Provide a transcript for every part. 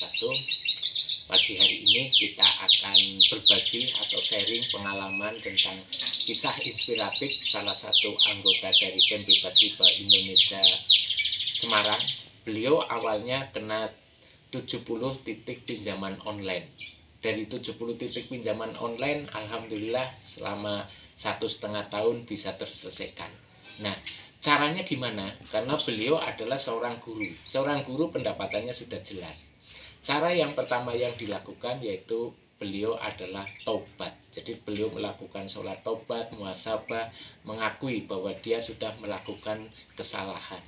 wabarakatuh. Pagi hari ini kita akan berbagi atau sharing pengalaman tentang kisah inspiratif salah satu anggota dari Camp Bebas Riba Indonesia Semarang. Beliau awalnya kena 70 titik pinjaman online. Dari 70 titik pinjaman online, alhamdulillah selama 1,5 tahun bisa terselesaikan. Nah, caranya gimana? Karena beliau adalah seorang guru. Seorang guru pendapatannya sudah jelas. Cara yang pertama yang dilakukan yaitu beliau adalah taubat. Jadi beliau melakukan sholat taubat, muhasabah, mengakui bahwa dia sudah melakukan kesalahan.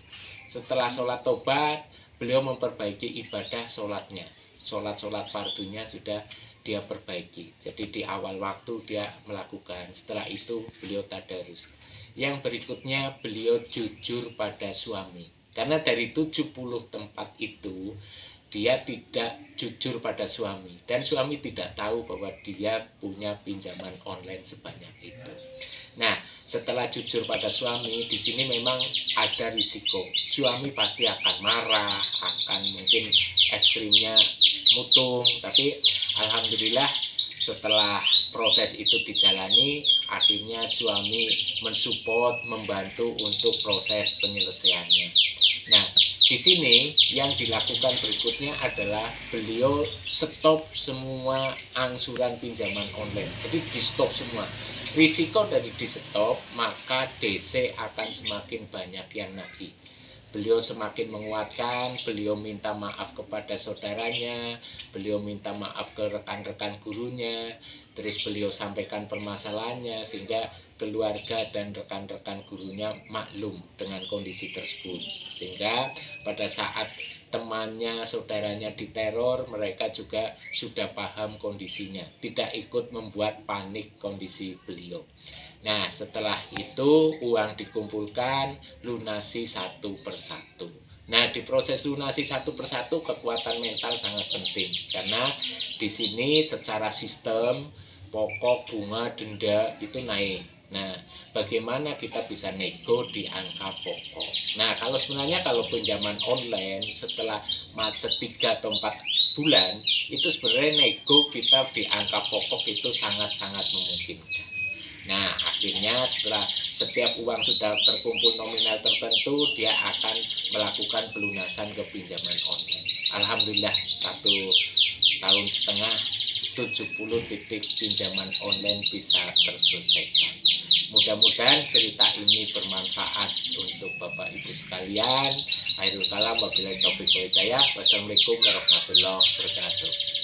Setelah sholat taubat, beliau memperbaiki ibadah sholatnya. Sholat fardunya sudah dia perbaiki. Jadi di awal waktu dia melakukan. Setelah itu beliau tadarus. Yang berikutnya beliau jujur pada suami. Karena dari 70 tempat itu dia tidak jujur pada suami, dan suami tidak tahu bahwa dia punya pinjaman online sebanyak itu. Nah, setelah jujur pada suami, di sini memang ada risiko. Suami pasti akan marah, akan mungkin ekstrimnya mutung, tapi alhamdulillah setelah proses itu dijalani, akhirnya suami mensupport, membantu untuk proses penyelesaiannya. Nah, di sini yang dilakukan berikutnya adalah beliau stop semua angsuran pinjaman online. Jadi di stop semua. Risiko dari di stop, maka DC akan semakin banyak yang nagih. Beliau semakin menguatkan, beliau minta maaf kepada saudaranya, beliau minta maaf ke rekan-rekan gurunya, terus beliau sampaikan permasalahannya sehingga keluarga dan rekan-rekan gurunya maklum dengan kondisi tersebut. Sehingga pada saat temannya, saudaranya diteror, mereka juga sudah paham kondisinya, tidak ikut membuat panik kondisi beliau. Nah, setelah itu uang dikumpulkan, lunasi satu persatu. Nah, di proses lunasi satu persatu kekuatan mental sangat penting karena di sini secara sistem pokok, bunga, denda itu naik. Nah, bagaimana kita bisa nego di angka pokok? Nah, kalau pinjaman online setelah macet 3 atau 4 bulan itu sebenarnya nego kita di angka pokok itu sangat-sangat memungkinkan. Nah, akhirnya setelah setiap uang sudah terkumpul nominal tertentu, dia akan melakukan pelunasan ke pinjaman online. Alhamdulillah 1,5 tahun 70 titik pinjaman online bisa terselesaikan. Mudah-mudahan cerita ini bermanfaat untuk Bapak Ibu sekalian. Khairul kalam wabillahi taufiq wal hidayah. Wassalamualaikum warahmatullahi wabarakatuh.